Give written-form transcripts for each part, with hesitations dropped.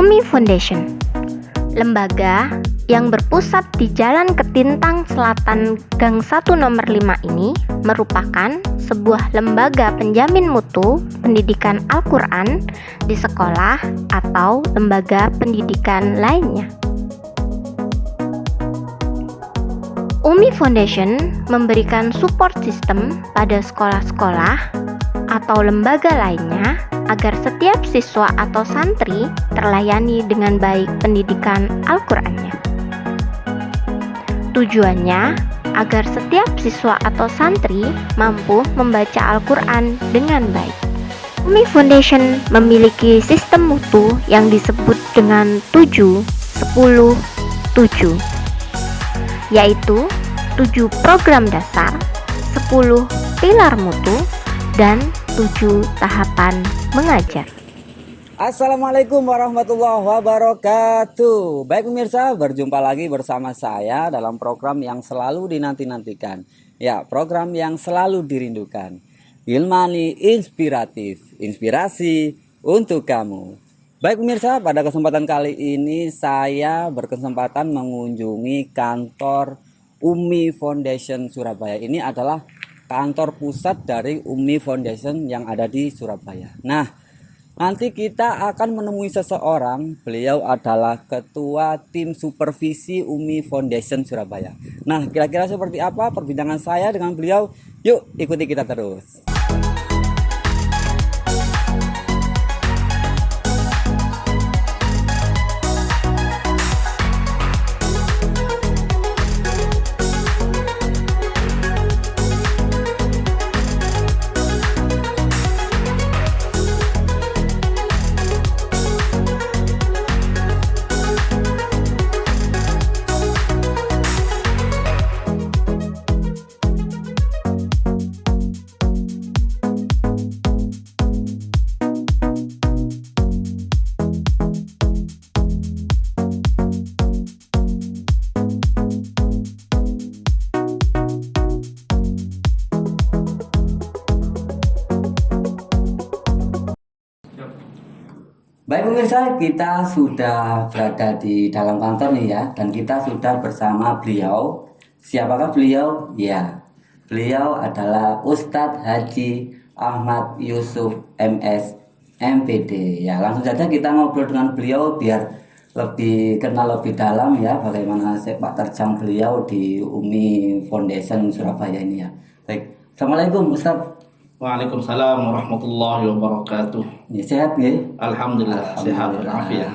UMI Foundation, lembaga yang berpusat di Jalan Ketintang Selatan Gang 1 nomor 5 ini merupakan sebuah lembaga penjamin mutu pendidikan Al-Quran di sekolah atau lembaga pendidikan lainnya. UMI Foundation memberikan support system pada sekolah-sekolah atau lembaga lainnya agar setiap siswa atau santri terlayani dengan baik pendidikan Al-Qur'annya. Tujuannya agar setiap siswa atau santri mampu membaca Al-Qur'an dengan baik. UMI Foundation memiliki sistem mutu yang disebut dengan 7-10-7, yaitu 7 program dasar, 10 pilar mutu, dan 7 tahapan mengajar. Assalamualaikum warahmatullahi wabarakatuh. Baik pemirsa, berjumpa lagi bersama saya dalam program yang selalu dinanti-nantikan. Ya, program yang selalu dirindukan. Ilmani Inspiratif, inspirasi untuk kamu. Baik pemirsa, pada kesempatan kali ini saya berkesempatan mengunjungi kantor UMI Foundation Surabaya. Ini adalah kantor pusat dari UMI Foundation yang ada di Surabaya. Nah, nanti kita akan menemui seseorang. Beliau adalah ketua tim supervisi UMI Foundation Surabaya. Nah, kira-kira seperti apa perbincangan saya dengan beliau? Yuk, ikuti kita terus. Baik pemirsa, kita sudah berada di dalam kantor nih ya, dan kita sudah bersama beliau. Siapakah beliau? Ya, beliau adalah Ustadz Haji Ahmad Yusuf MS MPD. Ya, langsung saja kita ngobrol dengan beliau biar lebih kenal lebih dalam ya bagaimana sepak terjang beliau di UMI Foundation Surabaya ini ya. Baik, Assalamualaikum Ustadz. Waalaikumsalam warahmatullahi wabarakatuh. Ya, sehat ya? Alhamdulillah sehat walafiat.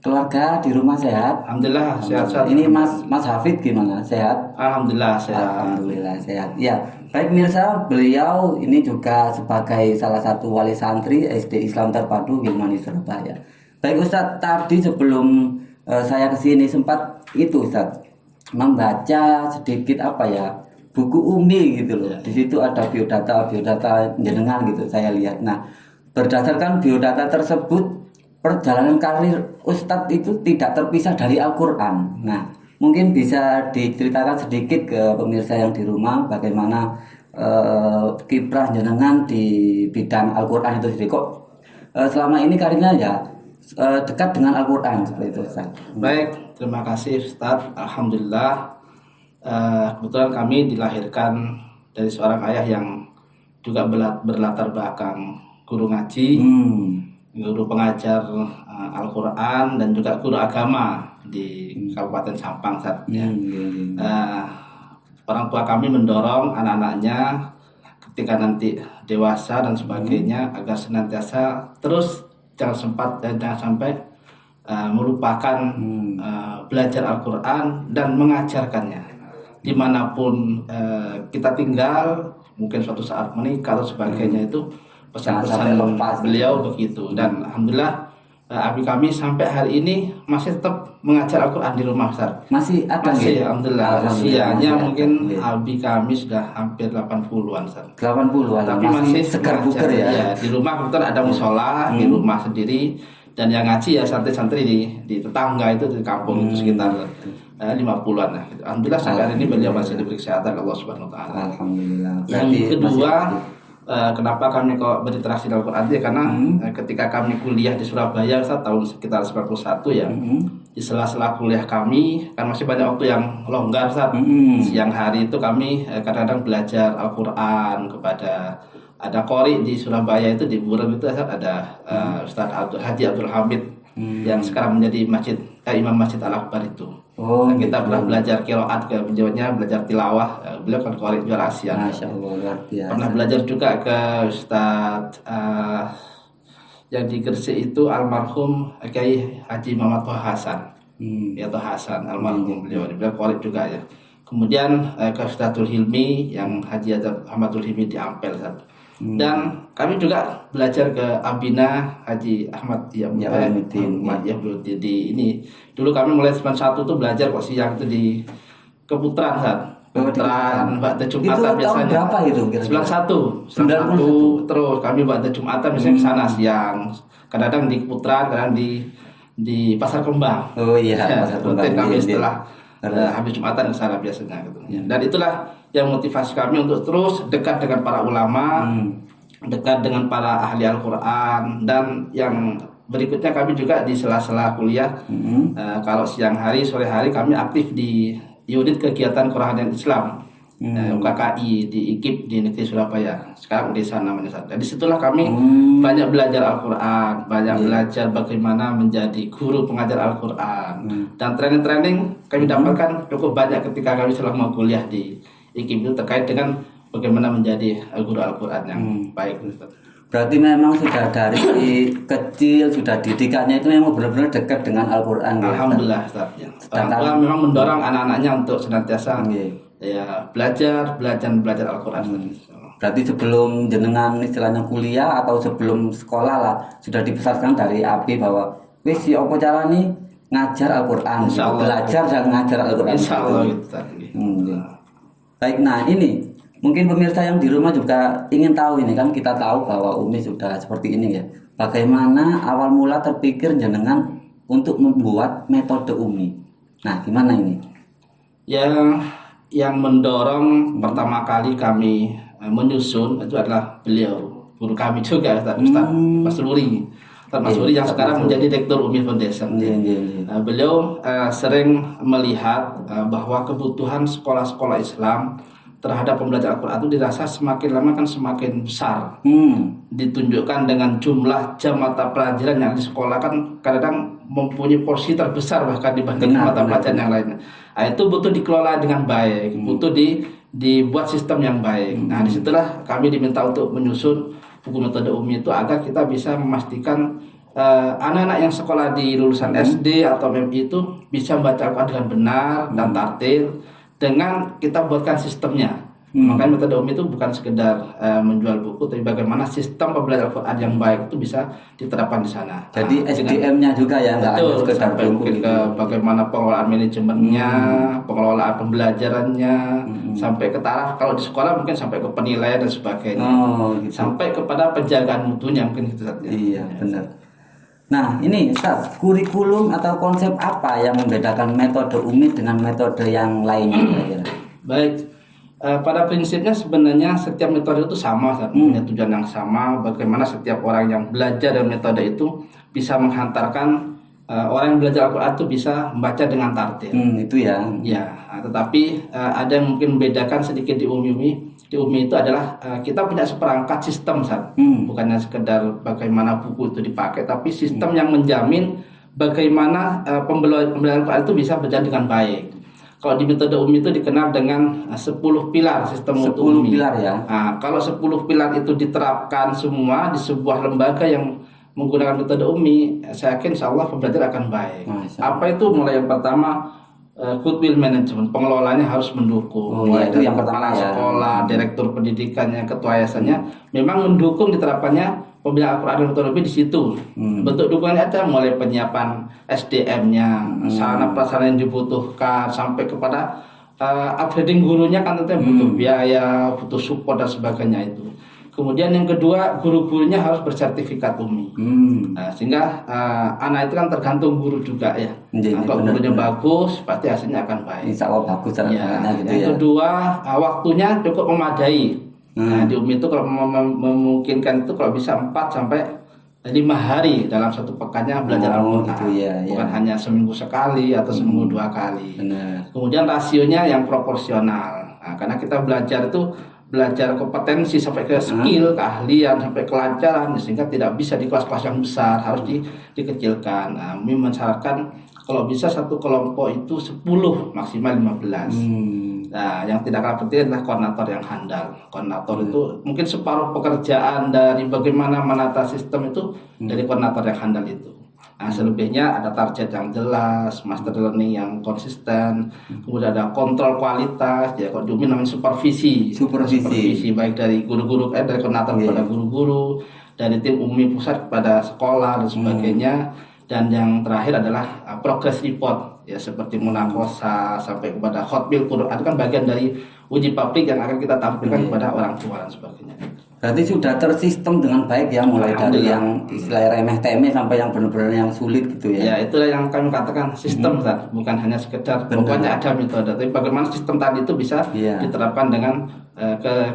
Keluarga di rumah sehat? Alhamdulillah sehat-sehat. Ini Mas Hafid gimana? Sehat? Alhamdulillah sehat. Alhamdulillah sehat. Ya, baik pemirsa, beliau ini juga sebagai salah satu wali santri SD Islam Terpadu Gilmani Surabaya. Baik Ustadz, tadi sebelum saya kesini sempat itu Ustadz membaca sedikit buku UMI gitu loh. Di situ ada biodata jenengan gitu saya lihat. Nah, berdasarkan biodata tersebut, perjalanan karir Ustadz itu tidak terpisah dari Al-Qur'an. Nah, mungkin bisa diceritakan sedikit ke pemirsa yang di rumah bagaimana kiprah jenengan di bidang Al-Qur'an itu sendiri. Kok selama ini karirnya ya dekat dengan Al-Qur'an seperti itu Ustadz. Baik, terima kasih Ustadz. Alhamdulillah. Kebetulan kami dilahirkan dari seorang ayah yang juga berlatar belakang guru ngaji, guru pengajar Al-Quran, dan juga guru agama di Kabupaten Sampang saat ya. Orang tua kami mendorong anak-anaknya ketika nanti dewasa dan sebagainya agar senantiasa terus jangan sampai melupakan belajar Al-Quran dan mengajarkannya dimanapun kita tinggal, mungkin suatu saat menikah atau sebagainya. Itu pesan-pesan beliau begitu. Dan alhamdulillah abi kami sampai hari ini masih tetap mengajar Al-Quran di rumah Ustaz. Masih ada? Masih, alhamdulillah. Usianya mungkin abi kami sudah hampir 80-an Ustaz. 80-an. Tapi masih segar bugar ya. Di rumah kebetulan ada musola di rumah sendiri, dan yang ngaji ya santri-santri di tetangga itu di kampung itu sekitar 50-an lah. Alhamdulillah sampai hari ini beliau masih diberi kesehatan Allah Subhanahu wa taala. Alhamdulillah. Yang kedua, kenapa kami kok berinteraksi dalam Quran ya karena ketika kami kuliah di Surabaya Ustaz, tahun sekitar 91 ya. Di sela-sela kuliah kami kan masih banyak waktu yang longgar Ustaz. Siang hari itu kami kadang-kadang belajar Al-Quran kepada ada qori di Surabaya itu di Buren itu Ustaz, ada Ustaz Haji Abdul Hamid yang sekarang menjadi Imam Masjid Al-Akbar itu. Kita pernah belajar qiraat ke beliaunya, belajar tilawah. Beliau kan qori juara Asia. Masya Allah, luar biasa. Pernah belajar juga ke Ustaz yang di Gresik itu almarhum Kiai Haji Muhammad Toha Hasan. Ya Toha Hasan almarhum beliau qori juga ya. Kemudian ke Ustazul Hilmi yang Haji Ahmadul Hilmi di Ampel Ustaz. Dan kami juga belajar ke Abina Haji Ahmad Yahyaudin di ini. Dulu kami mulai 91 tuh belajar kok siang itu di Keputaran Ustaz. Keputaran Mbak Jumatan biasanya. Tahun berapa itu? 91 terus kami Mbak Jumatan biasanya ke sana siang. Kadang-kadang di Keputaran, kadang di Pasar Kembang. Oh iya, Pasar Kembang. Kami setelah habis Jumatan ke sana biasanya gitu. Dan itulah yang motivasi kami untuk terus dekat dengan para ulama, dekat dengan para ahli Al-Quran, dan yang berikutnya kami juga di sela-sela kuliah, kalau siang hari, sore hari kami aktif di unit kegiatan Quran dan Islam, UKKI di IKIP di Negeri Surabaya, sekarang desa namanya. Jadi situlah kami banyak belajar Al-Quran, banyak belajar bagaimana menjadi guru pengajar Al-Quran, dan training-training kami dapatkan cukup banyak ketika kami selama kuliah di IKIP itu terkait dengan bagaimana menjadi guru Al-Quran yang baik. Berarti memang sudah dari kecil sudah didikannya itu memang benar-benar dekat dengan Al-Quran. Alhamdulillah Ustaz. Orang tua memang mendorong anak-anaknya untuk senantiasa belajar Al-Quran. Berarti sebelum jenengan istilahnya kuliah atau sebelum sekolah lah sudah dibesarkan dari api bahwa wis ya apa carane ngajar Al-Quran, belajar dan ngajar Al-Quran. Insyaallah gitu. Baik, nah ini mungkin pemirsa yang di rumah juga ingin tahu ini kan, kita tahu bahwa Umi sudah seperti ini ya. Bagaimana awal mula terpikir jenengan untuk membuat metode Umi? Nah, gimana ini? Yang mendorong pertama kali kami menyusun itu adalah beliau, guru kami juga Ustaz Mas Luri. Ustaz Mas Luri yang sekarang menjadi Direktur Umi Foundation. Beliau sering melihat bahwa kebutuhan sekolah-sekolah Islam terhadap pembelajaran Al-Quran itu dirasa semakin lama kan semakin besar. Ditunjukkan dengan jumlah jam mata pelajaran yang di sekolah kan kadang-kadang mempunyai porsi terbesar bahkan dibanding mata pelajaran yang lainnya. Itu butuh dikelola dengan baik, butuh dibuat sistem yang baik. Nah, disitulah kami diminta untuk menyusun buku metode Umi itu agar kita bisa memastikan anak-anak yang sekolah di lulusan SD atau MI itu bisa membaca Al-Quran dengan benar dan tartil, dengan kita buatkan sistemnya. Makanya metode Umi itu bukan sekedar menjual buku, tapi bagaimana sistem pembelajaran Al-Quran yang baik itu bisa diterapkan di sana. Jadi SDM-nya juga ya, nggak hanya sekedar buku. Ke bagaimana pengelolaan manajemennya, pengelolaan pembelajarannya, sampai ke taraf kalau di sekolah mungkin sampai ke penilaian dan sebagainya, sampai kepada penjagaan mutunya mungkin itu saja. Iya, benar. Nah ini Ustaz, kurikulum atau konsep apa yang membedakan metode Umi dengan metode yang lainnya? Baik, pada prinsipnya sebenarnya setiap metode itu sama, punya tujuan yang sama. Bagaimana setiap orang yang belajar dari metode itu bisa menghantarkan orang yang belajar Al-Quran itu bisa membaca dengan tartil. Itu ya. Ya, tetapi ada yang mungkin membedakan sedikit di Umi. Di Umi itu adalah kita punya seperangkat sistem, bukannya sekedar bagaimana buku itu dipakai, tapi sistem yang menjamin bagaimana pembelajaran Al-Quran itu bisa berjalan dengan baik. Kalau di metode Umi itu dikenal dengan 10 pilar sistem Umi. 10 pilar ya. Nah, kalau 10 pilar itu diterapkan semua di sebuah lembaga yang menggunakan metode Umi, saya yakin insya Allah pembelajaran akan baik. Apa itu? Mulai yang pertama, goodwill management, pengelolanya harus mendukung. Itu yang pertama ya. Sekolah, direktur pendidikannya, ketua yayasannya memang mendukung diterapkannya pembelajaran Al-Quran dan metode Umi di situ. Bentuk dukungannya ada mulai penyiapan SDM-nya, sarana prasarana yang dibutuhkan, sampai kepada upgrading gurunya kan tentunya butuh biaya, butuh support dan sebagainya itu. Kemudian yang kedua, guru-gurunya harus bersertifikat Umi. Sehingga anak itu kan tergantung guru juga ya. Kalau gurunya bagus, pasti hasilnya akan baik. Insya Allah bagus. Yang kedua, waktunya cukup memadai. Nah, di UMI itu kalau memungkinkan itu kalau bisa 4 sampai 5 hari dalam satu pekannya belajar Al-Quran. Gitu ya, Bukan hanya seminggu sekali atau seminggu 2 kali. Benar. Kemudian rasionya yang proporsional. Nah, karena kita belajar itu belajar kompetensi sampai ke skill, keahlian, sampai kelancaran, sehingga tidak bisa di kelas-kelas yang besar, harus dikecilkan. Nah, UMI mensyaratkan kalau bisa satu kelompok itu 10 maksimal 15. Nah, yang tidak kalah penting adalah koordinator yang handal. Koordinator itu mungkin separuh pekerjaan dari bagaimana menata sistem itu dari koordinator yang handal itu. Nah, selebihnya ada target yang jelas, master learning yang konsisten, kemudian ada kontrol kualitas, ya kalau di UMI namanya supervisi baik dari guru-guru, dari koordinator kepada guru-guru, dari tim UMI pusat kepada sekolah dan sebagainya. Dan yang terakhir adalah progress report, ya seperti munakosa sampai kepada hotbil Quran, itu kan bagian dari uji publik yang akan kita tampilkan kepada orang tua dan sebagainya. Berarti sudah tersistem dengan baik ya, mulai dari yang istilah remeh temeh sampai yang benar-benar yang sulit gitu ya. Ya, itulah yang kami katakan sistem, bukan hanya sekedar pokoknya ada metode, tapi bagaimana sistem tadi itu bisa diterapkan dengan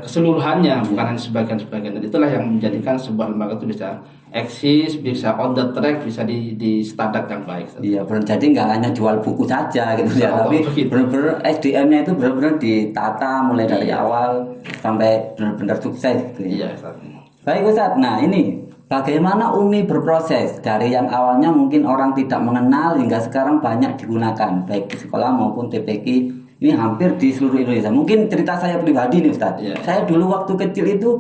keseluruhannya, bukan hanya sebagian-sebagian. Dan itulah yang menjadikan sebuah lembaga itu bisa eksis, bisa on the track, bisa di standar yang baik. Iya, jadi nggak hanya jual buku saja gitu ya, tapi benar-benar SDM-nya itu benar-benar ditata mulai dari awal sampai benar-benar sukses gitu ya. Iya, Ustaz. Baik Ustaz, nah ini bagaimana UMI berproses dari yang awalnya mungkin orang tidak mengenal hingga sekarang banyak digunakan baik di sekolah maupun TPQ, ini hampir di seluruh Indonesia. Mungkin cerita saya pribadi nih Ustaz. Saya dulu waktu kecil itu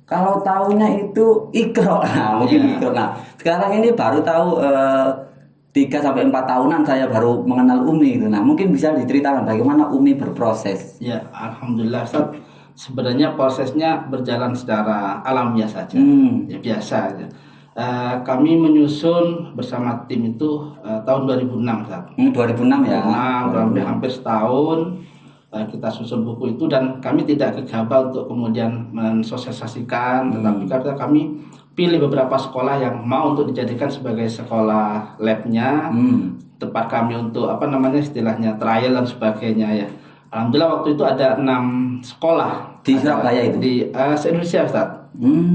kalau tahunya itu Iqra, mungkin Iqra. Nah, sekarang ini baru tahu 3-4 tahunan saya baru mengenal UMI itu. Nah, mungkin bisa diceritakan bagaimana UMI berproses. Ya, alhamdulillah Ustaz. Sebenarnya prosesnya berjalan secara alamiah saja, ya biasa aja. Kami menyusun bersama tim itu tahun 2006 Ustaz. 2006 ya. Kurang lebih hampir setahun kita susun buku itu, dan kami tidak gegabah untuk kemudian mensosialisasikan, tetapi karena kami pilih beberapa sekolah yang mau untuk dijadikan sebagai sekolah labnya, tempat kami untuk istilahnya trial dan sebagainya ya. Alhamdulillah waktu itu ada 6 sekolah di Surabaya itu, di se-Indonesia Ustaz.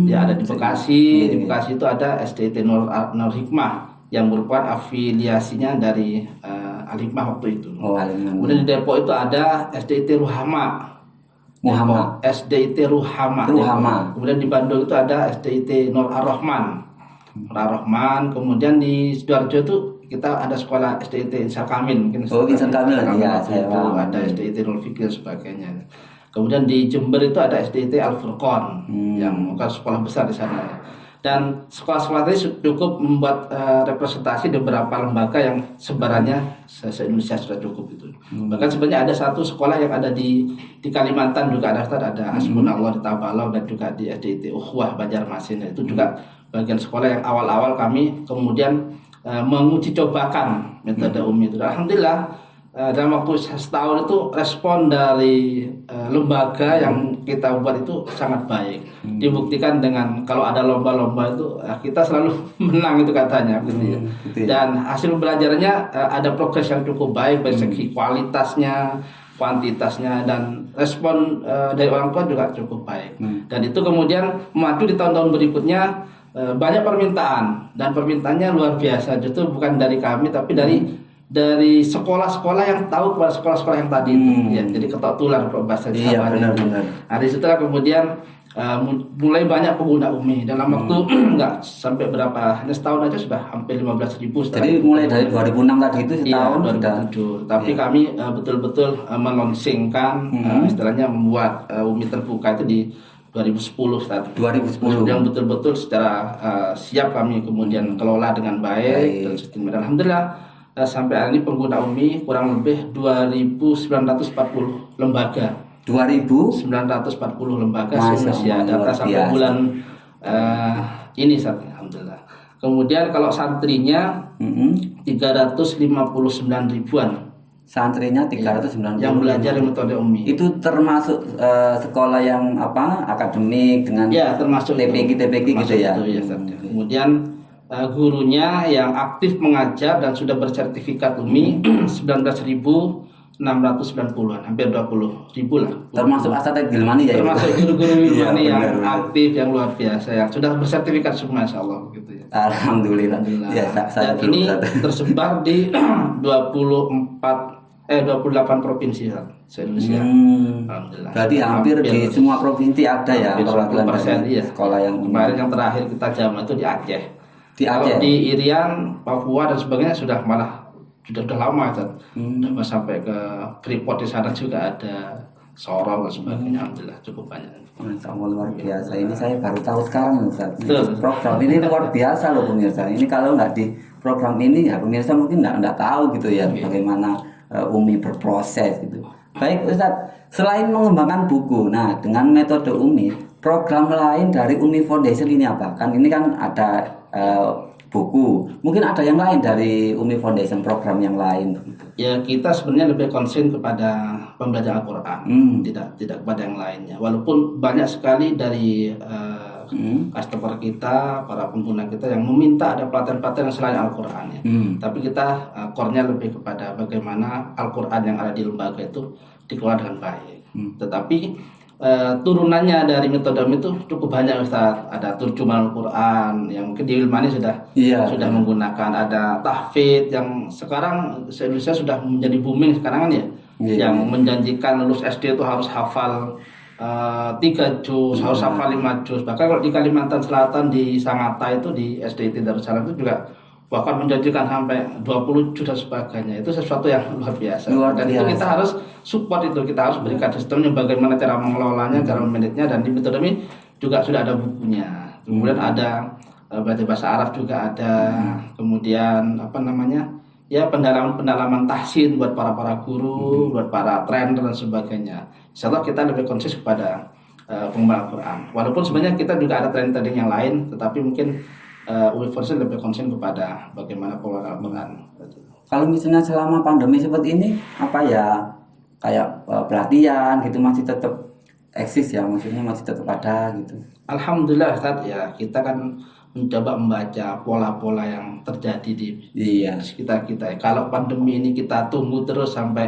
Ya ada di Bekasi. Di Bekasi itu ada SDIT Nur Hikmah yang merupakan afiliasinya dari Al-Hikmah waktu itu. Kemudian di Depok itu ada SDIT Ruhama. SDIT Ruhama. Kemudian di Bandung itu ada SDIT Nur Ar-Rahman. Kemudian di Sidoarjo itu kita ada sekolah SDIT Insan Kamil, mungkin Insan Kamil ya, saya tahu. Ada SDIT Nurul Fikir sebagainya. Kemudian di Jember itu ada SDIT Al Furqon yang bukan sekolah besar di sana. Dan sekolah-sekolah tadi cukup membuat representasi di beberapa lembaga yang sebarannya se-Indonesia sudah cukup itu. Bahkan sebenarnya ada satu sekolah yang ada di Kalimantan juga ada Hasbunallah di Tabalau, dan juga di SDIT Ukhuwah Banjarmasin. Itu juga bagian sekolah yang awal-awal kami kemudian menguji cobakan metode UMI itu. Alhamdulillah dalam waktu setahun itu respon dari lembaga yang kita buat itu sangat baik. Dibuktikan dengan kalau ada lomba-lomba itu kita selalu menang itu katanya gitu ya. Dan hasil pembelajarannya ada progres yang cukup baik dari segi kualitasnya, kuantitasnya, dan respon dari orang tua juga cukup baik. Dan itu kemudian maju di tahun-tahun berikutnya. Banyak permintaan, dan permintaannya luar biasa. Justru bukan dari kami, tapi dari sekolah-sekolah yang tahu kepada sekolah-sekolah yang tadi itu. Ya, jadi ketok tular kalau bahasa Jawa. Benar. Nah, di situ kemudian mulai banyak pengguna UMI dalam waktu nggak sampai berapa, hanya setahun aja sudah hampir 15.000. Jadi mulai dari 2006 tadi itu setahun 2007. Tapi kami betul-betul melonsingkan, istilahnya membuat UMI terbuka itu di 2010 saat 2010 yang betul-betul secara siap kami kemudian kelola dengan baik. Dan sistem. Alhamdulillah sampai hari ini pengguna UMI kurang lebih 2.940 lembaga. 2.940 lembaga se-Indonesia, data sampai bulan ini saat ini, alhamdulillah. Kemudian kalau santrinya 359 ribuan. Santrinya 390 yang belajar metode UMI. Itu termasuk sekolah yang akademik dengan termasuk TPQ gitu ya. Kemudian gurunya yang aktif mengajar dan sudah bersertifikat UMI 19.900 690-an, hampir 20.000 lah. Termasuk asatidz Gilmani ya. Termasuk guru-guru Iya, Gilmani yang benar. aktif, yang luar biasa, yang sudah bersertifikat semua, insya Allah gitu ya. Alhamdulillah. Ya, saya Dan ini belum, Ustaz. tersebar di 28 provinsi Ustaz, se-Indonesia. Alhamdulillah. Berarti hampir di semua provinsi ada ya hampir perwakilan 90%, dari iya. sekolah yang Kemarin yang terakhir kita jam itu di Aceh. Di Kalau Aceh? di Irian, Papua dan sebagainya sudah lama Ustaz. Sudah sampai ke Freeport di sana juga ada, Sorong dan sebagainya. Alhamdulillah cukup banyak. Masya Allah, luar biasa. Ini saya baru tahu sekarang Ustaz. Betul. Program ini luar biasa loh pemirsa. Ini kalau nggak di program ini ya pemirsa mungkin nggak tahu gitu ya bagaimana Umi berproses gitu. Baik Ustaz, selain mengembangkan buku, nah dengan metode Umi, program lain dari Umi Foundation ini apa? Kan ini kan ada buku, mungkin ada yang lain dari Umi Foundation, program yang lain. Ya kita sebenarnya lebih konsen kepada pembelajaran Al-Quran, tidak kepada yang lainnya. Walaupun banyak sekali dari customer kita, para pengguna kita yang meminta ada pelatihan-pelatihan selain Al-Quran ya. Tapi kita core-nya lebih kepada bagaimana Al-Quran yang ada di lembaga itu dikelola dengan baik. Tetapi turunannya dari metode itu cukup banyak Ustaz. Ada terjemahan Al-Quran yang mungkin di Ilmani sudah menggunakan, ada tahfidz yang sekarang se-Indonesia sudah menjadi booming sekarang kan ya. Yang menjanjikan lulus SD itu harus hafal 3 juz, harus hafal 5 juz. Bahkan kalau di Kalimantan Selatan di Sangatta itu di SDIT Darussalam itu juga bahkan menjanjikan sampai 20 juz dan sebagainya. Itu sesuatu yang luar biasa. Dan itu kita harus support itu, kita harus berikan sistemnya, bagaimana cara mengelolanya, cara memanagenya, dan di metode ini juga sudah ada bukunya. Kemudian ada belajar bahasa Arab juga ada. Kemudian ya pendalaman tahsin buat para guru, buat para trainer dan sebagainya. Insyaallah kita lebih konsis kepada pengembangan Al-Quran. Walaupun sebenarnya kita juga ada training yang lain, tetapi mungkin Umi Foundation lebih konsen kepada bagaimana pengembangan Al-Quran. Kalau misalnya selama pandemi seperti ini, apa ya kayak pelatihan gitu masih tetap eksis ya, maksudnya masih tetap ada gitu. Alhamdulillah Ustaz ya, kita kan mencoba membaca pola-pola yang terjadi di sekitar kita. Kalau pandemi ini kita tunggu terus sampai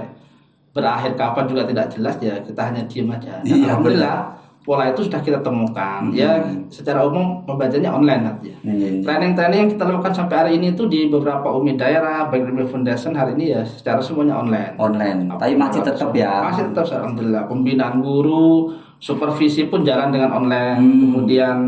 berakhir kapan juga tidak jelas ya, kita hanya diam aja. Alhamdulillah pola itu sudah kita temukan. Ya secara umum pembacanya online aja. Training-training yang kita lakukan sampai hari ini itu di beberapa Umi daerah, baik Umi Foundation hari ini ya secara semuanya online. Tapi masih tetap ya. Masih tetap alhamdulillah. Pembinaan guru, supervisi pun jalan dengan online. Kemudian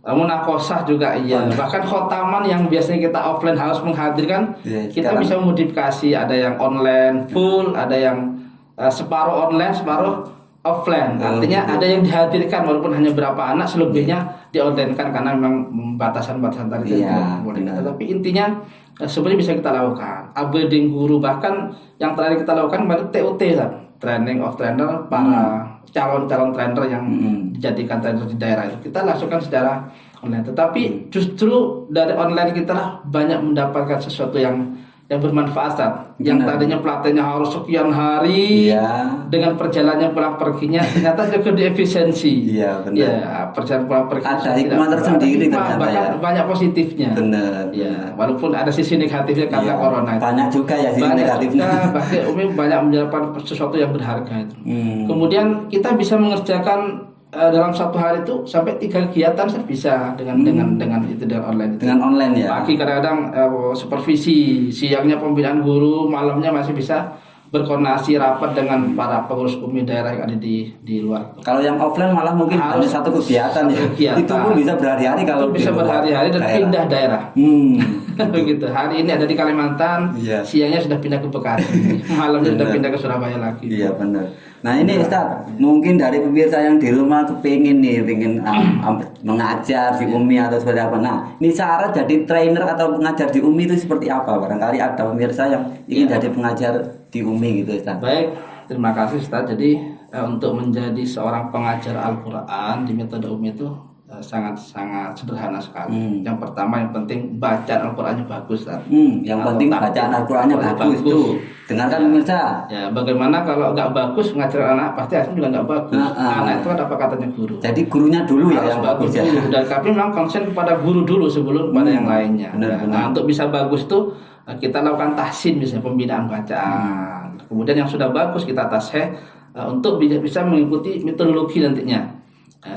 munakosah juga iya. Bahkan khotaman yang biasanya kita offline harus menghadirkan, kita bisa modifikasi. Ada yang online full, ada yang separuh online, separuh offline. Artinya ada yang dihadirkan walaupun hanya berapa anak, selebihnya di online kan karena memang batasan-batasan tadi boleh. Tapi intinya sebenarnya bisa kita lakukan. Upgrading guru, bahkan yang terakhir kita lakukan pada TOT kan, training of trainer para calon-calon trainer yang dijadikan trainer di daerah itu kita lakukan secara online. Tetapi justru dari online kita lah banyak mendapatkan sesuatu yang bermanfaat Ustaz. Yang tadinya pelatihannya harus sekian hari dengan perjalanannya pulang perginya ternyata juga di efisiensi. Perjalanan pulang pergi ada hikmah tersendiri ternyata bahkan banyak positifnya. Walaupun ada sisi negatifnya karena corona itu. Banyak juga ya sisi negatifnya. Bahkan Umi banyak mendapatkan sesuatu yang berharga itu. Kemudian kita bisa mengerjakan dalam satu hari itu sampai 3 kegiatan bisa dengan itu dengan online. Dengan online ya. Pagi kadang-kadang supervisi, siangnya pembinaan guru, malamnya masih bisa berkoordinasi rapat dengan para pengurus Umi daerah yang ada di luar. Kalau yang offline malah mungkin hanya satu kegiatan ya. Itu pun bisa berhari-hari kalau bisa berhari-hari dan pindah daerah. Begitu. Hari ini ada di Kalimantan, siangnya sudah pindah ke Bekasi, malamnya sudah pindah ke Surabaya lagi. Iya benar. Nah ini Ustaz, mungkin dari pemirsa yang di rumah pengen mengajar di Umi atau seperti apa. Nah ini syarat jadi trainer atau pengajar di Umi itu seperti apa? Barangkali ada pemirsa yang ingin jadi pengajar di Umi gitu Ustaz. Baik, terima kasih Ustaz. Jadi untuk menjadi seorang pengajar Al-Quran di metode Umi itu sangat sederhana sekali. Yang pertama yang penting bacaan Al-Qurannya bagus Ustaz. Yang penting bacaan Al-Qurannya bagus tuh. Dengarkan pemirsa. Ya, bagaimana kalau nggak bagus ngajar anak pasti hasilnya juga nggak bagus. Anak itu apa katanya guru. Jadi gurunya dulu harus yang bagus ya. dulu. Dan kami memang konsen kepada guru dulu sebelum kepada yang lainnya. Nah, untuk bisa bagus tuh kita lakukan tahsin misalnya pembinaan bacaan. Kemudian yang sudah bagus kita tasheh untuk bisa mengikuti metodologi nantinya.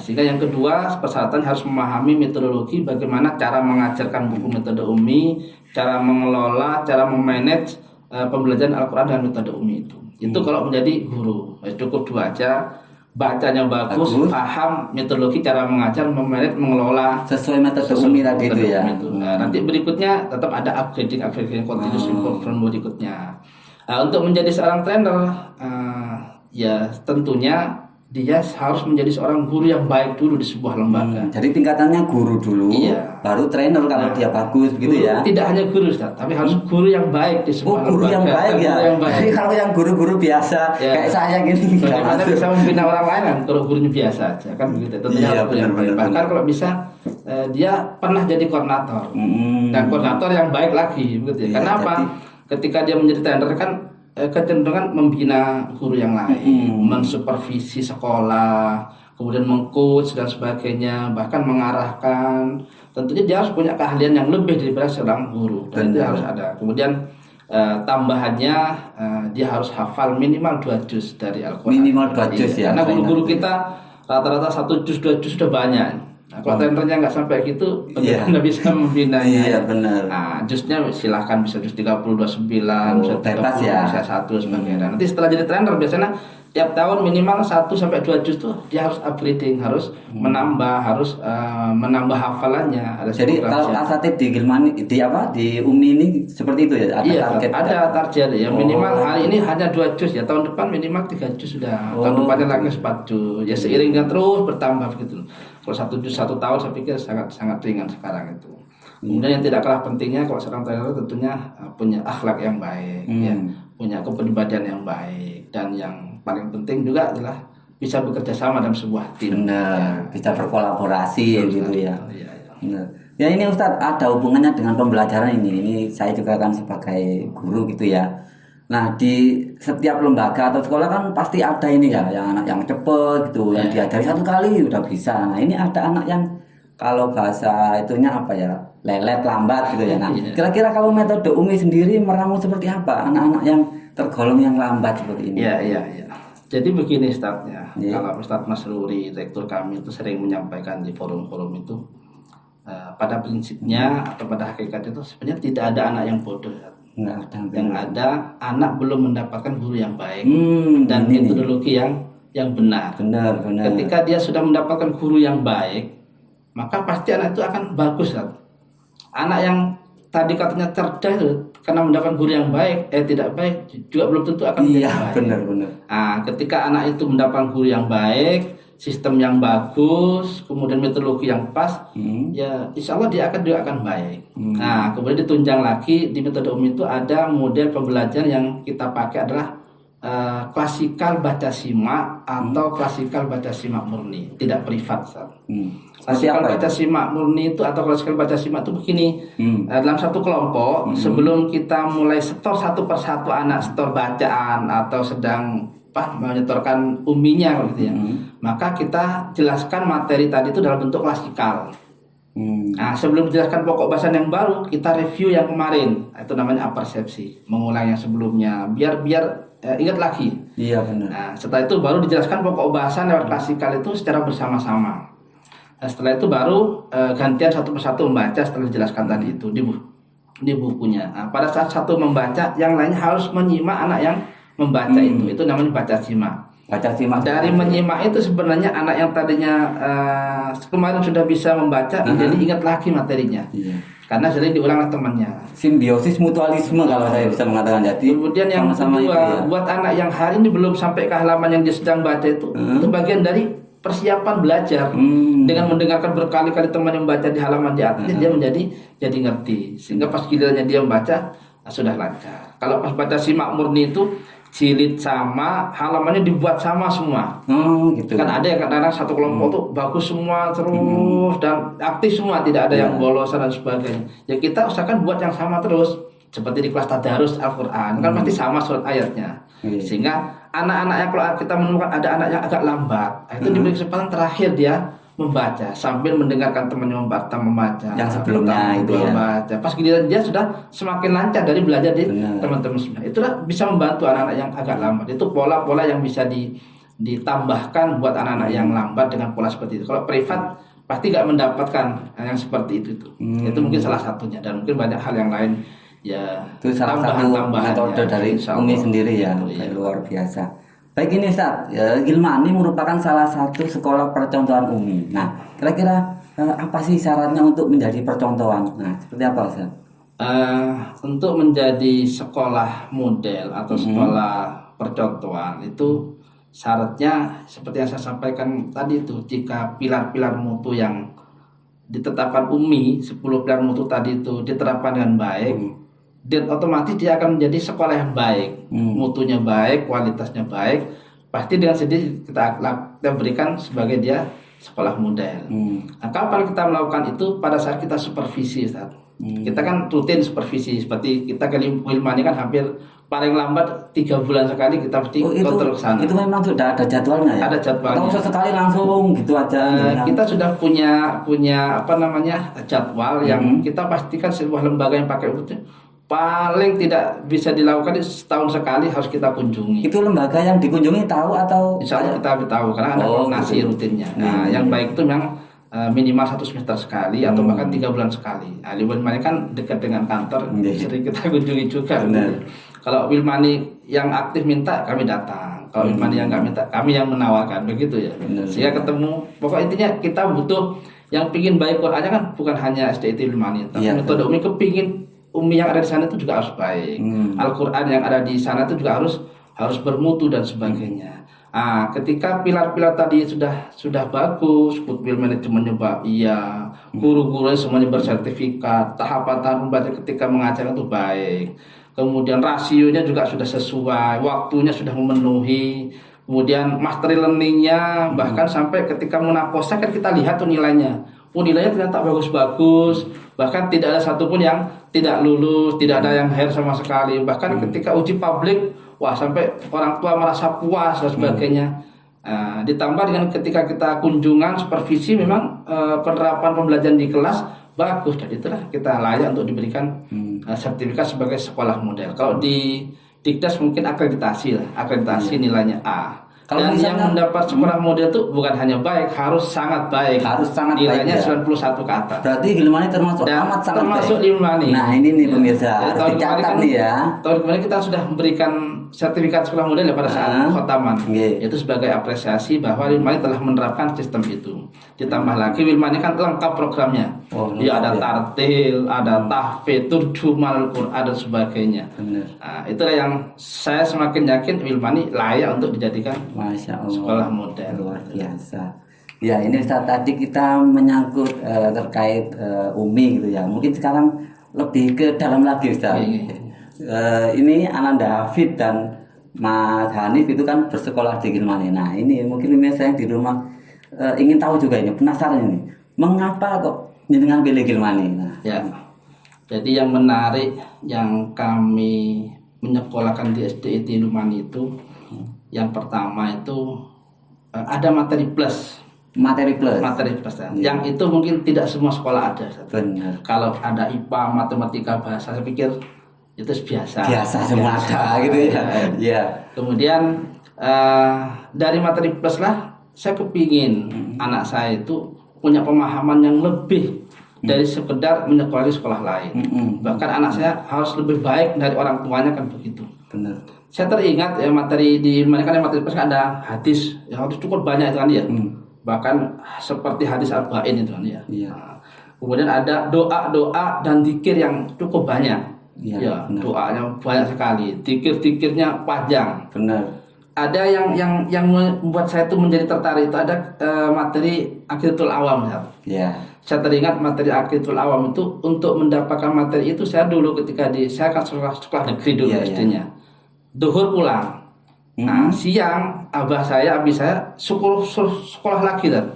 Sehingga yang kedua persyaratan harus memahami metodologi, bagaimana cara mengajarkan buku metode Umi, cara mengelola, cara memanage pembelajaran Al-Quran dan metode Umi itu. Itu kalau menjadi guru cukup 2 aja. Bacanya bagus, paham metodologi cara mengajar, memanage, mengelola sesuai metode Umi tadi itu ya. Nah, nanti berikutnya tetap ada upgrading continuous improvement berikutnya. Untuk menjadi seorang trainer, ya tentunya dia harus menjadi seorang guru yang baik dulu di sebuah lembaga. Jadi tingkatannya guru dulu, baru trainer kalau dia bagus begitu ya. Tidak hanya guru Ustaz, tapi harus guru yang baik di sebuah lembaga. Guru yang baik ya. Jadi kalau yang guru-guru biasa kayak saya gini, bagaimana bisa membina orang lain kan? Kalau gurunya biasa aja kan begitu. Tentunya harus yang baik. Bahkan kalau bisa dia pernah jadi koordinator dan koordinator yang baik lagi, begitu ya. Kenapa? Ketika dia menjadi trainer kan kecenderungan membina guru yang lain, mensupervisi sekolah, kemudian mengcoach dan sebagainya, bahkan mengarahkan. Tentunya dia harus punya keahlian yang lebih daripada seorang guru, dan itu harus ada. Kemudian tambahannya dia harus hafal minimal 2 juz dari Al-Quran. Minimal 2 juz ya. Karena guru-guru kita rata-rata 1 juz 2 juz sudah banyak. Kalau trainernya nggak sampai gitu, bagaimana bisa membinanya? Iya benar. Nah, jusnya silahkan bisa jus 30, 29, bisa 30, bisa 1 sebagainya. Nanti setelah jadi trainer biasanya tiap tahun minimal 1-2 juz tuh dia harus upgrading, harus menambah hafalannya. Jadi kalau asatid di Gilmani di Umi ini seperti itu ya? Ada target ya. Minimal hari ini hanya 2 juz ya. Tahun depan minimal 3 juz sudah. Tahun depannya lagi 4 juz. Ya seiringnya terus bertambah begitu. Kalau 1 juz 1 tahun saya pikir sangat ringan sekarang itu. Kemudian yang tidak kalah pentingnya kalau seorang trainer tentunya punya akhlak yang baik, ya, punya kepribadian yang baik, dan yang paling penting juga adalah bisa bekerja sama dalam sebuah tim. Benar, bisa berkolaborasi gitu ya. Benar. Ya ini Ustadz ada hubungannya dengan pembelajaran ini. Ini saya juga kan sebagai guru gitu ya. Nah di setiap lembaga atau sekolah kan pasti ada ini ya, yang anak yang cepet gitu, yang diajari 1 kali udah bisa. Nah ini ada anak yang kalau bahasa itunya apa ya, lelet, lambat gitu ya. Nah kira-kira kalau metode Umi sendiri meramu seperti apa anak-anak yang tergolong yang lambat seperti ini? Iya. Jadi begini Ustadznya, kalau Ustadz Masruri, rektor kami itu sering menyampaikan di forum-forum itu, pada prinsipnya atau pada hakikatnya itu sebenarnya tidak ada anak yang bodoh. Yang ada anak belum mendapatkan guru yang baik dan metodologi yang benar. Benar. Ketika dia sudah mendapatkan guru yang baik, maka pasti anak itu akan bagus kan. Anak yang tadi katanya cerdas itu karena mendapatkan guru yang baik, tidak baik juga belum tentu akan menjadi baik. Benar. Nah, ketika anak itu mendapatkan guru yang baik, sistem yang bagus, kemudian metodologi yang pas, ya insya Allah dia juga akan baik. Nah, kemudian ditunjang lagi di metode Umi itu ada model pembelajaran yang kita pakai adalah klasikal baca simak atau klasikal baca simak murni, tidak privat. Klasikal baca simak murni itu atau klasikal baca simak itu begini, dalam satu kelompok sebelum kita mulai setor satu persatu anak setor bacaan atau sedang menyetorkan uminya gitu ya, maka kita jelaskan materi tadi itu dalam bentuk klasikal. Nah, sebelum menjelaskan pokok bahasan yang baru, kita review yang kemarin. Itu namanya apersepsi, mengulang yang sebelumnya, biar ingat lagi. Iya benar. Nah, setelah itu baru dijelaskan pokok bahasan lewat klasikal itu secara bersama-sama. Nah, setelah itu baru gantian satu persatu membaca setelah dijelaskan tadi itu di bukunya. Nah, pada saat satu membaca, yang lainnya harus menyimak anak yang membaca itu namanya baca simak. Baca simak. Dari menyimak itu sebenarnya anak yang tadinya kemarin sudah bisa membaca jadi ingat lagi materinya. Karena sering diulang oleh temannya. Simbiosis mutualisme kalau saya bisa mengatakan. Jadi kemudian yang kedua, buat anak yang hari ini belum sampai ke halaman yang dia sedang baca itu bagian dari persiapan belajar. Dengan mendengarkan berkali-kali teman yang membaca di halaman di atasnya, dia jadi ngerti. Sehingga pas gilirannya dia membaca sudah lancar. Kalau pas baca simak murni itu jilid sama, halamannya dibuat sama semua. Gitu. Kan ada yang kadang-kadang satu kelompok tuh bagus semua terus dan aktif semua, tidak ada yang bolos dan sebagainya. Ya kita usahakan buat yang sama terus. Seperti di kelas tadarus Al-Quran kan pasti sama surat ayatnya. Sehingga anak-anak yang kalau kita menemukan ada anak yang agak lambat, itu diberi kesempatan terakhir dia membaca sambil mendengarkan temannya membaca Yang sebelumnya itu ya. membaca. Pas giliran dia sudah semakin lancar dari belajar di Benar. teman-teman semua. Itulah bisa membantu anak-anak yang agak lambat. Itu pola-pola yang bisa ditambahkan buat anak-anak yang lambat dengan pola seperti itu. Kalau privat pasti nggak mendapatkan yang seperti itu. Itu mungkin salah satunya, dan mungkin banyak hal yang lain ya. Itu salah satu metode dari Umi sendiri ya, Iya. luar biasa. Baik, ini Ustaz, ya, Gilmani merupakan salah satu sekolah percontohan Umi. Nah, kira-kira apa sih syaratnya untuk menjadi percontohan? Nah, seperti apa Ustaz? Untuk menjadi sekolah model atau sekolah percontohan itu syaratnya seperti yang saya sampaikan tadi itu, jika pilar-pilar mutu yang ditetapkan Umi, 10 pilar mutu tadi itu diterapkan dengan baik, dan otomatis dia akan menjadi sekolah yang baik, mutunya baik, kualitasnya baik, pasti dengan sendiri kita berikan sebagai dia sekolah model. Nah, kapan kita melakukan itu? Pada saat kita supervisi, Ustaz. Kita kan rutin supervisi, seperti kita ke Wilmani kan hampir paling lambat 3 bulan sekali kita mesti kontrol ke sana. Itu memang sudah ada jadwalnya ya? Ada jadwalnya. Atau sesekali langsung gitu aja? Kita sudah punya jadwal yang kita pastikan sebuah lembaga yang pakai itu paling tidak bisa dilakukan setahun sekali harus kita kunjungi. Itu lembaga yang dikunjungi tahu atau? Insya Allah kita tahu karena ada koordinasi rutinnya. Nah, yang baik itu memang minimal 1 semester sekali atau bahkan 3 bulan sekali. Nah, Wilmani kan dekat dengan kantor, sering kita kunjungi juga. Kalau Wilmani yang aktif minta, kami datang. Kalau Wilmani yang nggak minta, kami yang menawarkan, begitu ya. Sehingga ketemu. Pokok intinya kita butuh yang pingin baik Qurannya kan bukan hanya SDIT Wilmani, tapi metode Umi kepingin Umi yang ada di sana itu juga harus baik. Al-Quran yang ada di sana itu juga harus bermutu dan sebagainya. Ketika pilar-pilar tadi sudah bagus, goodwill manajemennya iya, guru-gurunya semuanya bersertifikat, tahapan-tahapan membaca ketika mengajar itu baik, kemudian rasionya juga sudah sesuai, waktunya sudah memenuhi, kemudian mastery learningnya, bahkan sampai ketika munakosa kan kita lihat tuh nilainya. Nilainya ternyata bagus-bagus, bahkan tidak ada satupun yang tidak lulus, tidak ada yang hair sama sekali. Bahkan ketika uji publik, wah sampai orang tua merasa puas dan sebagainya. Ditambah dengan ketika kita kunjungan supervisi, memang penerapan pembelajaran di kelas bagus, dan itulah kita layak untuk diberikan sertifikat sebagai sekolah model. Kalau di Dikdas mungkin akreditasi nilainya A. Kalau dan misalnya, yang mendapat sekolah model itu bukan hanya baik, harus sangat baik. Nilainya baik, ya? 91 ke atas. Berarti Gilmani termasuk amat sangat termasuk baik. Wilmani. Nah, ini nih pemirsa, harus dicatat nih ya. Tahun kemarin kita sudah memberikan sertifikat sekolah model pada saat khotaman. Itu sebagai apresiasi bahwa Wilmani telah menerapkan sistem itu. Ditambah lagi Wilmani kan lengkap programnya. Ada tartil, ada tahfidz, turjuman Al-Quran dan sebagainya. Itulah yang saya semakin yakin Wilmani layak untuk dijadikan Masya Allah, sekolah model. luar biasa. Ya, ini Ustaz, tadi kita menyangkut terkait Umi gitu ya. Mungkin sekarang lebih ke dalam lagi Ustaz. Ini Ananda Hafid dan Mas Hanif itu kan bersekolah di Gilmani. Nah, ini mungkin pemirsa yang di rumah ingin tahu juga ini, penasaran ini. Mengapa kok dengan pilih Gilmani? Nah, ya. Jadi yang menarik yang kami menyekolahkan di SDIT Lumani itu, yang pertama itu ada materi plus ya. Yang itu mungkin tidak semua sekolah ada. Benar. Kalau ada IPA, matematika, bahasa, saya pikir itu biasa semua ada gitu ya. Ya. Kemudian dari materi plus lah, saya kepingin anak saya itu punya pemahaman yang lebih dari sekedar menyekolahi sekolah lain. Bahkan anak saya harus lebih baik dari orang tuanya, kan begitu. Benar. Saya teringat ya materi di mana kan materi plus kan ada hadis yang harus cukup banyak itu kan ya. Bahkan seperti hadis arba'in itu kan ya. Nah, kemudian ada doa dan zikir yang cukup banyak. Ya, doanya banyak sekali, zikir-zikirnya panjang. Benar. Ada yang membuat saya itu menjadi tertarik itu ada materi Aqidatul Awam ya. Saya teringat materi Aqidatul Awam itu untuk mendapatkan materi itu saya dulu ketika saya kan sekolah negeri dulu SD-nya. Duhur pulang. Nah, siang abi saya sekolah lagi kan.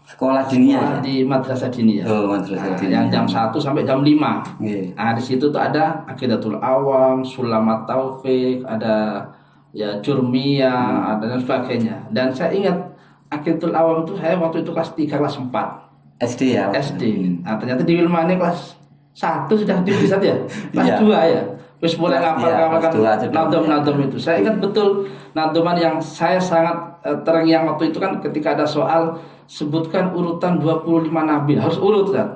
Sekolah dinia di madrasah dinia. Madrasah dinia. Yang jam 1 sampai jam 5. Nah, di situ tuh ada Aqidatul Awam, Sulamat Taufik, ada ya Jurmiyah, ada dan sebagainya. Dan saya ingat Akidul Awam itu saya waktu itu kelas 3 kelas 4 SD ya. SD. Nah ternyata di Wilmani kelas 1 sudah bisa ya, kelas Iya. 2 ya. Terus mulai Iya, kelas dua ngapal-ngapalkan sudah. nadom-nadom itu. Saya ingat betul nadoman yang saya sangat terngiang waktu itu kan ketika ada soal sebutkan urutan 25 nabi. Harus urut kan.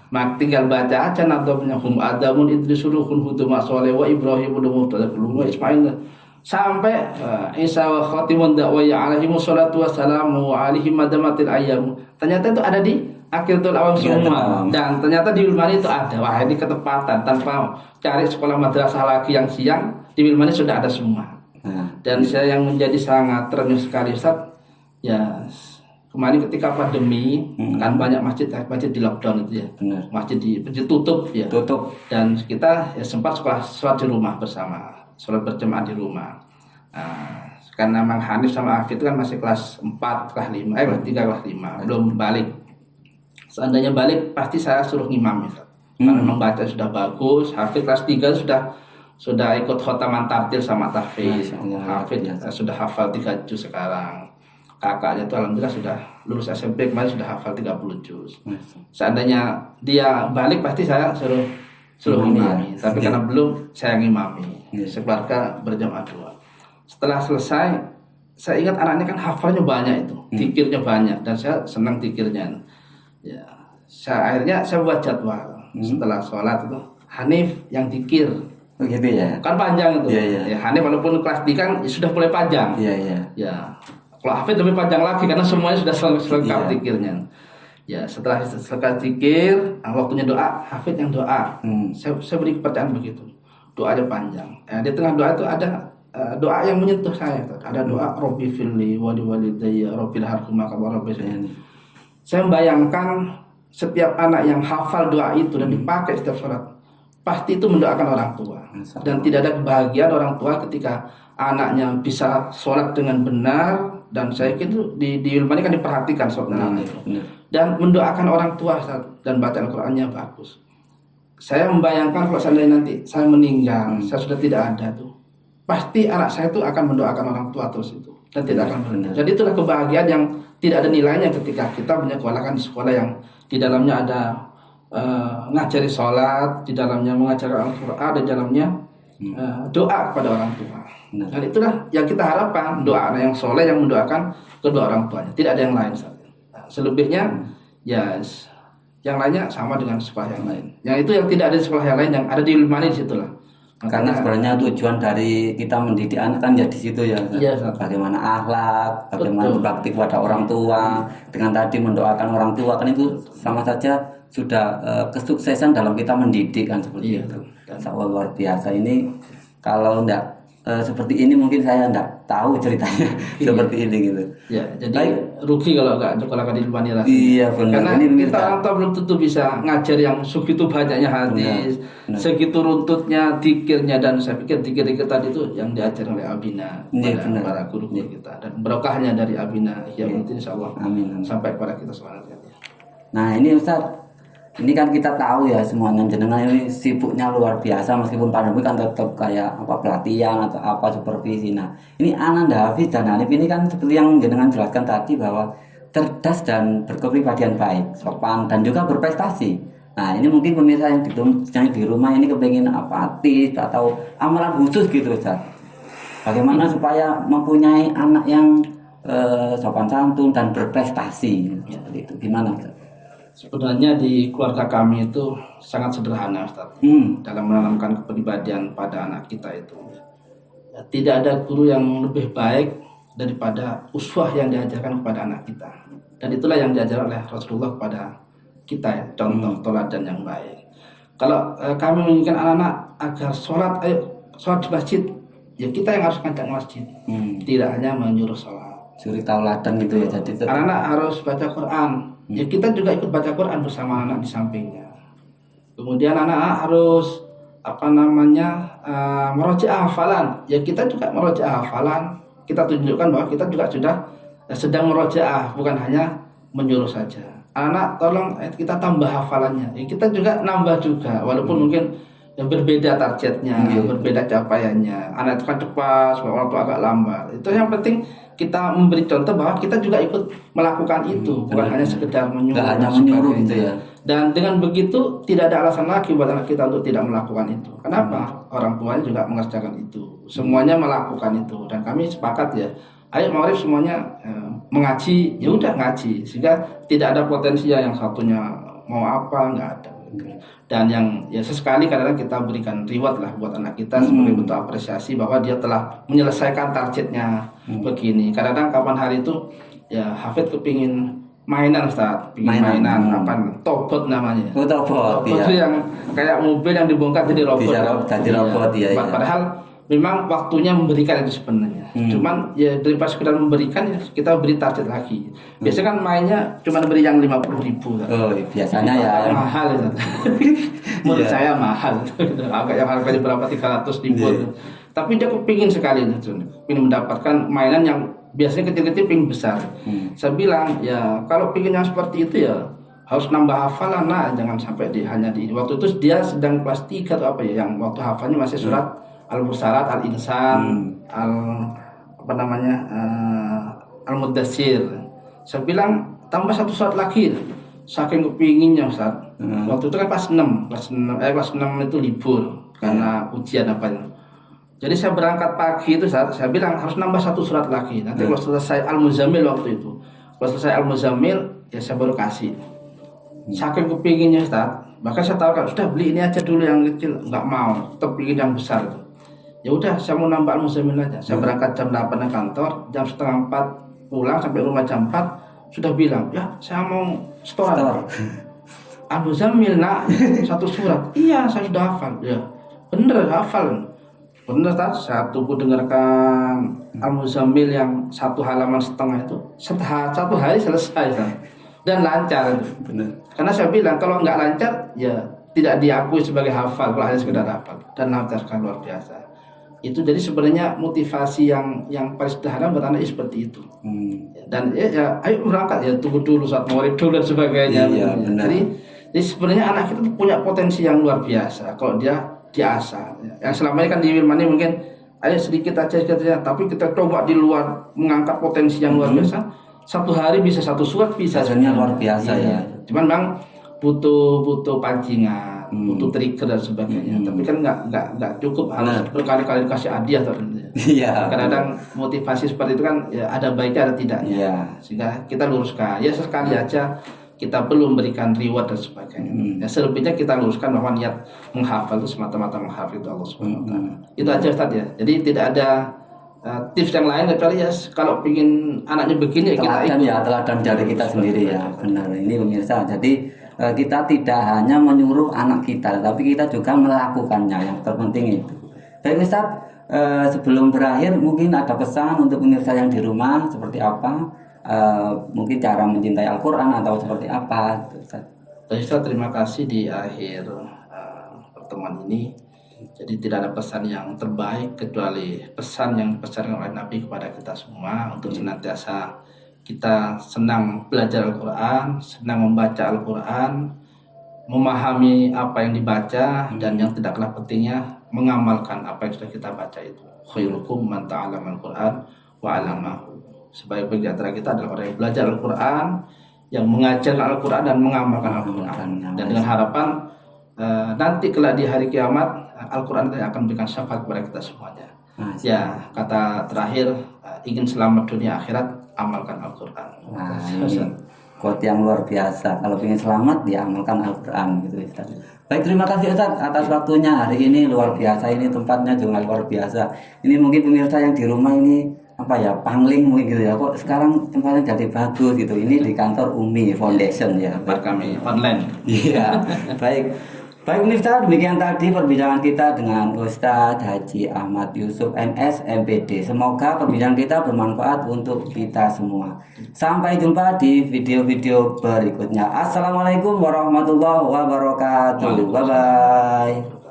Nah, tinggal baca aja nadomnya. Hum Adamun Idrisuruhun Huduma Soleh wa Ibrahim wa Ismail sampai Isa wa Khatimun Da'waya alaihimu salatu wassalamu alaihim madamatil ayyam. Ternyata itu ada di Akidul Awam semua. Dan ternyata di Wilmani itu ada. Wah, ini ketepatan tanpa cari sekolah madrasah lagi yang siang, di Wilmani sudah ada semua. Dan saya yang menjadi sangat terenyuh sekali Ustaz, ya kemarin ketika pandemi kan banyak masjid di lockdown itu ya. Benar. Masjid tutup ya. Tutup. Dan kita ya sempat sholat di rumah bersama, sholat berjamaah di rumah. Nah, karena Mang Hanif sama Hafid kan masih kelas 4, kelas 5, kelas 3, kelas 5, belum balik. Seandainya balik pasti saya suruh ngimam ya. Karena membaca sudah bagus. Hafid kelas 3 sudah ikut khotaman tartil sama tahfiz. Hafid sudah hafal 3 juz sekarang. Kakaknya itu alhamdulillah sudah lulus SMP kemarin sudah hafal 30 juz. Seandainya dia balik pasti saya suruh ngimami. Tapi karena belum saya ngimami. Sekeluarga berjamaah 2. Setelah selesai saya ingat anaknya kan hafalnya banyak itu, zikirnya banyak dan saya senang zikirnya. Ya, akhirnya saya buat jadwal setelah sholat itu Hanif yang zikir. Begitu ya. Kan panjang itu. Iya. Ya, Hanif walaupun kelas 3 kan sudah mulai panjang. Iya. Ya, kalau Hafid lebih panjang lagi karena semuanya sudah selengkap zikirnya. Ya, setelah selesai zikir, waktunya doa, Hafid yang doa. Saya beri kepercayaan begitu. Doanya panjang. Di tengah doa itu ada doa yang menyentuh saya. Ada doa Robbi firli wa liwalidayya Robbil harhumma kama rabbayani. Saya membayangkan setiap anak yang hafal doa itu dan dipakai setiap sholat pasti itu mendoakan orang tua. Dan tidak ada kebahagiaan orang tua ketika anaknya bisa sholat dengan benar. Dan saya kira itu di Wilmani kan diperhatikan sholat anak itu. Dan mendoakan orang tua dan baca Al-Qurannya bagus. Saya membayangkan kalau seandainya nanti saya meninggal, saya sudah tidak ada tuh, pasti anak saya itu akan mendoakan orang tua terus itu dan tidak akan berhenti. Jadi itulah kebahagiaan yang tidak ada nilainya ketika kita menyekolahkan di sekolah yang di dalamnya ada ngajari sholat, di dalamnya mengajarkan Al-Quran, di dalamnya doa kepada orang tua. Dan itulah yang kita harapkan, doa anak yang soleh yang mendoakan kedua orang tuanya. Tidak ada yang lain. Selebihnya ya yang lainnya sama dengan sekolah yang lain. Yang itu yang tidak ada di sekolah yang lain, yang ada di Wilmani di situlah. Karena sebenarnya tujuan dari kita mendidik anak kan ya di situ ya. Iya, bagaimana akhlak, bagaimana berbakti pada orang tua, dengan tadi mendoakan orang tua kan itu sama saja sudah kesuksesan dalam kita mendidik kan seperti itu. Sangat luar biasa ini. Kalau enggak seperti ini mungkin saya enggak tahu ceritanya seperti ini gitu. Ya, jadi rugi kalau enggak di Wilmani rasanya. Iya benar. Karena ini kita orang tua belum tentu bisa ngajar yang segitu banyaknya hadis, segitu runtutnya zikirnya, dan saya pikir zikir tadi itu yang diajar oleh Abina kepada para guru kita, dan berkahnya dari Abina yang itu insyaallah sampai kepada kita selanjutnya. Nah ini Ustaz, ini kan kita tahu ya semuanya jenengan ini sibuknya luar biasa meskipun pandemi kan tetap kayak apa pelatihan atau apa supervisi. Nah ini Ananda Hafiz dan Hanif ini kan seperti yang jenengan jelaskan tadi bahwa cerdas dan berkepribadian baik, sopan dan juga berprestasi. Nah ini mungkin pemirsa yang di rumah ini kepengen apa tips atau amalan khusus gitu Ustaz. Bagaimana supaya mempunyai anak yang sopan santun dan berprestasi seperti itu, gimana Ustaz? Sebenarnya di keluarga kami itu sangat sederhana Ustaz, dalam menanamkan kepribadian pada anak kita itu. Ya, tidak ada guru yang lebih baik daripada uswah yang diajarkan kepada anak kita. Dan itulah yang diajarkan oleh Rasulullah kepada kita ya, contoh teladan yang baik. Kalau kami menginginkan anak-anak agar sholat di masjid, ya kita yang harus ngajak masjid, tidak hanya menyuruh sholat. Suri tauladan gitu ya. Jadi anak-anak harus baca Quran. Ya kita juga ikut baca Quran bersama anak di sampingnya. Kemudian anak-anak harus merojaah hafalan. Ya kita juga merojaah hafalan. Kita tunjukkan bahwa kita juga sudah sedang merojaah, bukan hanya menyuruh saja. Anak tolong kita tambah hafalannya. Ya kita juga nambah juga, walaupun mungkin yang berbeda targetnya, berbeda capaiannya. Anak itu kan cepat, orang tua agak lambat. Itu yang penting kita memberi contoh bahwa kita juga ikut melakukan itu, bukan hanya sekedar menyuruh. Nggak hanya menyuruh gitu ya. Dan dengan begitu tidak ada alasan lagi buat anak kita untuk tidak melakukan itu. Kenapa? Orang tuanya juga mengerjakan itu. Semuanya melakukan itu. Dan kami sepakat ya, ayo Ma'rif semuanya mengaji, ya udah ngaji. Sehingga tidak ada potensi yang satunya mau apa, nggak ada. Dan yang ya sesekali kadang kita berikan reward lah buat anak kita sebagai bentuk apresiasi bahwa dia telah menyelesaikan targetnya begini. Kadang-kadang kapan hari itu ya Hafid kepingin mainan Ustaz, mainan apa tobot namanya. Oh, tobot Itu yang kayak mobil yang dibongkar jadi robot. Jadi robot ya. Padahal memang waktunya memberikan itu sebenarnya. Cuman ya daripada sekedar memberikan ya kita beri target lagi. Biasanya kan mainnya cuma beri yang 50.000. Oh, biasanya ya mahal itu. Menurut saya mahal. Agak yang harganya berapa 300.000. Tapi dia kepingin sekali itu, ingin mendapatkan mainan yang biasanya kecil-kecil pingin besar. Saya bilang ya kalau pingin yang seperti itu ya harus nambah hafalan, nah jangan sampai hanya di waktu itu dia sedang kelas 3 atau apa ya, yang waktu hafalnya masih surat Al-Mursalat, Al-Insan, Al-Mudaththir. Saya bilang tambah satu surat lagi. Saking kepinginnya Ustaz. Waktu itu kan kelas 6 itu libur karena ujian apa ya. Jadi saya berangkat pagi itu saya bilang harus nambah satu surat lagi. Nanti kalau selesai Al-Muzammil waktu itu. Kalau selesai Al-Muzammil ya saya baru kasih. Saking kepinginnya Ustaz. Bahkan saya tahu kan sudah beli ini aja dulu yang kecil, nggak mau, tetap ingin yang besar itu. Ya udah saya mau nambah Al-Muzammil aja. Saya berangkat jam 8 ke kantor, jam setengah 4 pulang sampai rumah jam 4 sudah bilang, "Ya, saya mau store. Al-Muzammil nak satu surat." "Iya, saya sudah hafal." "Ya, bener hafal." "Bener tak? Saya tunggu dengarkan Al-Muzammil yang 1 halaman setengah itu. Satu hari selesai kan? Dan lancar itu. Bener. Karena saya bilang kalau nggak lancar ya tidak diakui sebagai hafal, kalau hanya sekedar hafal. Dan lancar kan luar biasa. Itu jadi sebenarnya motivasi yang paling sederhana buat anak seperti itu. Dan ya ayo berangkat ya, tunggu dulu saat Ma'rif dulu dan sebagainya. Iya, jadi sebenarnya anak kita punya potensi yang luar biasa kalau dia diasah. Yang selama ini kan di Wilmani mungkin ayo sedikit aja, tapi kita coba di luar mengangkat potensi yang luar biasa. Satu hari bisa satu surat bisa. Hasilnya luar biasa ya. Cuman memang butuh pancingan, butuh trigger dan sebagainya. Tapi kan nggak cukup harus berkali-kali dikasih hadiah tertentu. Iya. Kadang-kadang motivasi seperti itu kan ya ada baiknya ada tidaknya. Iya. Sehingga kita luruskan. Ya sesekali aja kita perlu memberikan reward dan sebagainya. Ya selebihnya kita luruskan bahwa niat menghafal itu semata-mata menghafal itu Allah Subhanahu wa taala. Itu aja Ustaz ya. Jadi tidak ada tips yang lain kecuali ya kalau ingin anaknya begini ya kita ikut. Teladan dari kita sendiri ya. Benar. Ini pemirsa. Jadi kita tidak hanya menyuruh anak kita, tapi kita juga melakukannya. Yang terpenting itu. Baik Ustaz, sebelum berakhir mungkin ada pesan untuk pemirsa yang di rumah seperti apa? Mungkin cara mencintai Al-Quran atau seperti apa? Ustaz, terima kasih di akhir pertemuan ini. Jadi tidak ada pesan yang terbaik kecuali pesan yang dipesankan oleh Nabi kepada kita semua untuk senantiasa kita senang belajar Al-Quran, senang membaca Al-Quran, memahami apa yang dibaca, dan yang tidak kalah pentingnya mengamalkan apa yang sudah kita baca itu. Khairukum man ta'allama Al-Quran wa 'allamahu. Sebaik-baik di antara kita adalah orang yang belajar Al-Quran, yang mengajarkan Al-Quran dan mengamalkan Al-Quran. Dan dengan harapan nanti kelak di hari kiamat Al-Quran akan memberikan syafaat kepada kita semuanya. Ya, kata terakhir, ingin selamat dunia akhirat, amalkan Al-Quran. Nah, ini quote yang luar biasa. Kalau ingin selamat, dia amalkan Al-Quran gitu Ustaz. Baik, terima kasih Ustaz atas waktunya hari ini, luar biasa. Ini tempatnya juga luar biasa. Ini mungkin pemirsa yang di rumah ini apa ya, pangling mungkin gitu ya, kok sekarang tempatnya jadi bagus gitu. Ini di kantor Umi Foundation ya. Kami online. Iya. Baik pemirsa, demikian tadi perbincangan kita dengan Ustadz Haji Ahmad Yusuf MS MPD. Semoga perbincangan kita bermanfaat untuk kita semua. Sampai jumpa di video-video berikutnya. Assalamualaikum warahmatullahi wabarakatuh. Bye bye.